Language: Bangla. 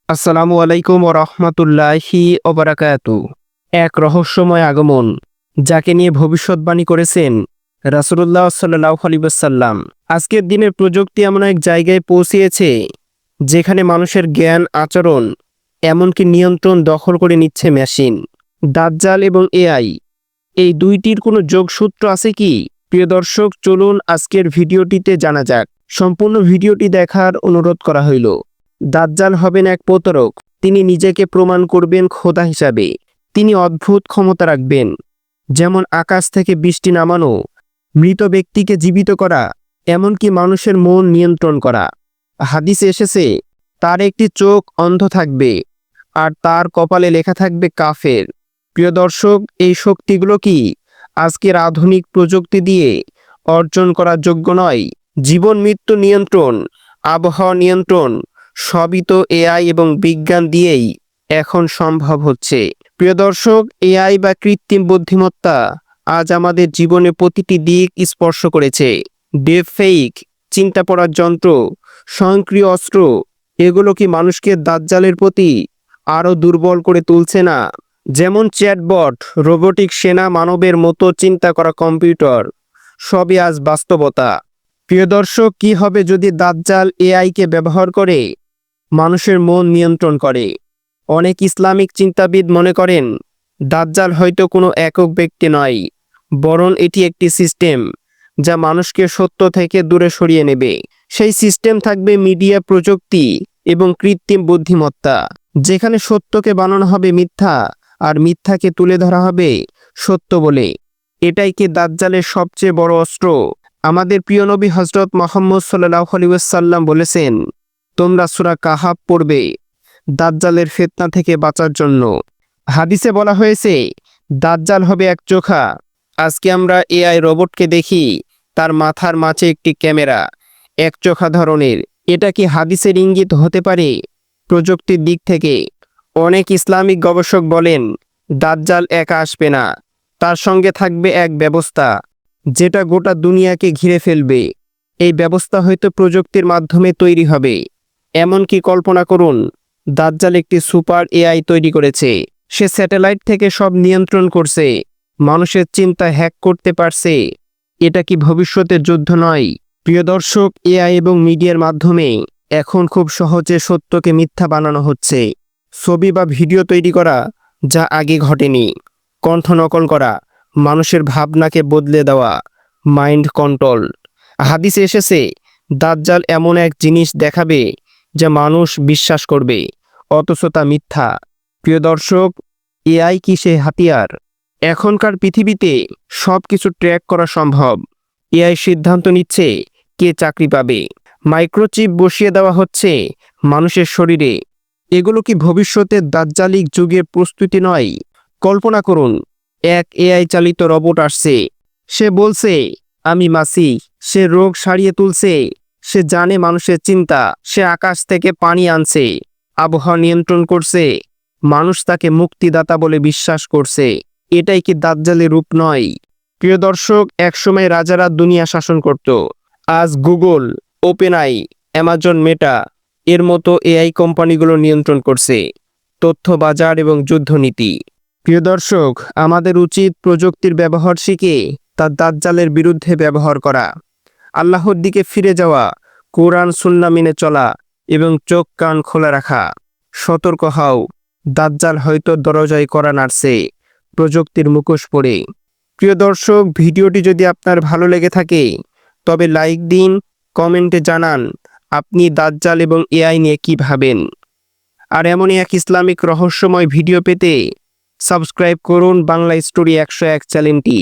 আসসালামু আলাইকুম ওয়া রাহমাতুল্লাহি ওয়া বারাকাতুহু। এক রহস্যময় আগমন, যাকে নিয়ে ভবিষ্যৎবাণী করেছেন রাসূলুল্লাহ সাল্লাল্লাহু আলাইহি ওয়াসাল্লাম। আজকের দিনের প্রযুক্তি এমন এক জায়গায় পৌঁছিয়েছে যেখানে মানুষের জ্ঞান, আচরণ, এমনকি নিয়ন্ত্রণ দখল করে নিচ্ছে মেশিন। দাজ্জাল এবং এআই, এই দুইটির কোনো যোগসূত্র আছে কি? প্রিয় দর্শক, চলুন আজকের ভিডিওটিতে জানা যাক। সম্পূর্ণ ভিডিওটি দেখার অনুরোধ করা হইল। দাজ্জাল হবেন এক প্রতারক। তিনি নিজেকে প্রমাণ করবেন খোদা হিসাবে। তিনি অদ্ভুত ক্ষমতা রাখবেন, যেমন আকাশ থেকে বৃষ্টি নামানো, মৃত ব্যক্তিকে জীবিত করা, এমনকি মানুষের মন নিয়ন্ত্রণ করা। হাদিসে এসেছে, তার একটি চোখ অন্ধ থাকবে আর তার কপালে লেখা থাকবে কাফের। প্রিয় দর্শক, এই শক্তিগুলো কি আজকের আধুনিক প্রযুক্তি দিয়ে অর্জন করার যোগ্য নয়? জীবন মৃত্যু নিয়ন্ত্রণ, আবহাওয়া নিয়ন্ত্রণ, সবই তো এআই এবং বিজ্ঞান দিয়েই এখন সম্ভব হচ্ছে। প্রিয় দর্শক, এআই বা কৃত্রিম বুদ্ধিমত্তা আজ আমাদের জীবনে প্রতিটি দিক স্পর্শ করেছে। ডিপ ফেক, চিন্তা পড়ার যন্ত্র, স্বয়ংক্রিয় অস্ত্র, এগুলো কি মানুষকে দাজ্জালের প্রতি আরও দুর্বল করে তুলছে না? যেমন চ্যাটবট, রোবোটিক সেনা, মানবের মতো চিন্তা করা কম্পিউটার, সবই আজ বাস্তবতা। প্রিয় দর্শক, কি হবে যদি দাজ্জাল এআইকে ব্যবহার করে মানুষের মন নিয়ন্ত্রণ করে? অনেক ইসলামিক চিন্তাবিদ মনে করেন দাজ্জাল হয়তো কোনো একক ব্যক্তি নয়, বরং এটি একটি সিস্টেম যা মানুষকে সত্য থেকে দূরে সরিয়ে নেবে। সেই সিস্টেম থাকবে মিডিয়া, প্রযুক্তি এবং কৃত্রিম বুদ্ধিমত্তা, যেখানে সত্যকে বানানো হবে মিথ্যা আর মিথ্যাকে তুলে ধরা হবে সত্য বলে। এটাই কি দাজ্জালের সবচেয়ে বড় অস্ত্র? আমাদের প্রিয় নবী হযরত মুহাম্মদ সাল্লাল্লাহু আলাইহি ওয়াসাল্লাম বলেছেন, তোমরা সূরা কাহাফ পড়বে দাজ্জালের ফিতনা থেকে বাঁচার জন্য। হাদিসে বলা হয়েছে, দাজ্জাল হবে এক চোখা। আজকে আমরা এআই রোবটকে দেখি, তার মাথার মাঝে একটি ক্যামেরা, এক চোখা ধরনের। এটা কি হাদিসের ইঙ্গিত হতে পারে? প্রযুক্তির দিক থেকে অনেক ইসলামিক গবেষক বলেন, দাজ্জাল একা আসবে না, তার সঙ্গে থাকবে এক ব্যবস্থা যেটা গোটা দুনিয়াকে ঘিরে ফেলবে। এই ব্যবস্থা হয়তো প্রযুক্তির মাধ্যমে তৈরি হবে। এমনকি কল্পনা করুন, দাজ্জাল একটি সুপার এআই তৈরি করেছে। সে স্যাটেলাইট থেকে সব নিয়ন্ত্রণ করছে, মানুষের চিন্তা হ্যাক করতে পারছে। এটা কি ভবিষ্যতের যুদ্ধ নয়? প্রিয় দর্শক, এআই এবং মিডিয়ার মাধ্যমে এখন খুব সহজে সত্যকে মিথ্যা বানানো হচ্ছে। ছবি বা ভিডিও তৈরি করা যা আগে ঘটেনি, কণ্ঠ নকল করা, মানুষের ভাবনাকে বদলে দেওয়া, মাইন্ড কন্ট্রোল। হাদিসে এসেছে, দাজ্জাল এমন এক জিনিস দেখাবে যা মানুষ বিশ্বাস করবে, অথচ তা মিথ্যা। প্রিয় দর্শক, এআই কি সেই হাতিয়ার? এখনকার পৃথিবীতে সব কিছু ট্র্যাক করা সম্ভব। এআই সিদ্ধান্ত নিচ্ছে কে চাকরি পাবে, মাইক্রোচিপ বসিয়ে দেওয়া হচ্ছে মানুষের শরীরে। এগুলো কি ভবিষ্যতের দাজ্জালিক যুগের প্রস্তুতি নয়? কল্পনা করুন, এক এআই চালিত রোবট আসছে, সে বলছে আমি মাসি, সে রোগ সারিয়ে তুলছে, সে জানে মানুষের চিন্তা, সে আকাশ থেকে পানি আনছে, আবহাওয়া নিয়ন্ত্রণ করছে, মানুষ তাকে মুক্তিদাতা বলে বিশ্বাস করছে। এটাই কি দাজ্জালের রূপ নয়? প্রিয় দর্শক, একসময় রাজারা দুনিয়া শাসন করত। আজ গুগল, ওপেনআই, অ্যামাজন, মেটা এর মতো এআই কোম্পানিগুলো নিয়ন্ত্রণ করছে তথ্য বাজার এবং যুদ্ধনীতি। প্রিয় দর্শক, আমাদের উচিত প্রযুক্তির ব্যবহার শিখে তা দাজ্জালের বিরুদ্ধে ব্যবহার করা, আল্লাহর দিকে ফিরে যাওয়া, কোরআন সুন্নাহ মেনে চলা এবং চোখ কান খোলা রাখা। সতর্ক হও, দাজ্জাল হয়তো দরজায় কড়া নাড়ছে প্রযুক্তির মুখোশ পরে। প্রিয় দর্শক, ভিডিওটি যদি আপনার ভালো লেগে থাকে তবে লাইক দিন, কমেন্টে জানান আপনি দাজ্জাল এবং এআই নিয়ে কি ভাবেন। আর এমনই এক ইসলামিক রহস্যময় ভিডিও পেতে সাবস্ক্রাইব করুন বাংলা স্টোরি 101 চ্যানেলটি।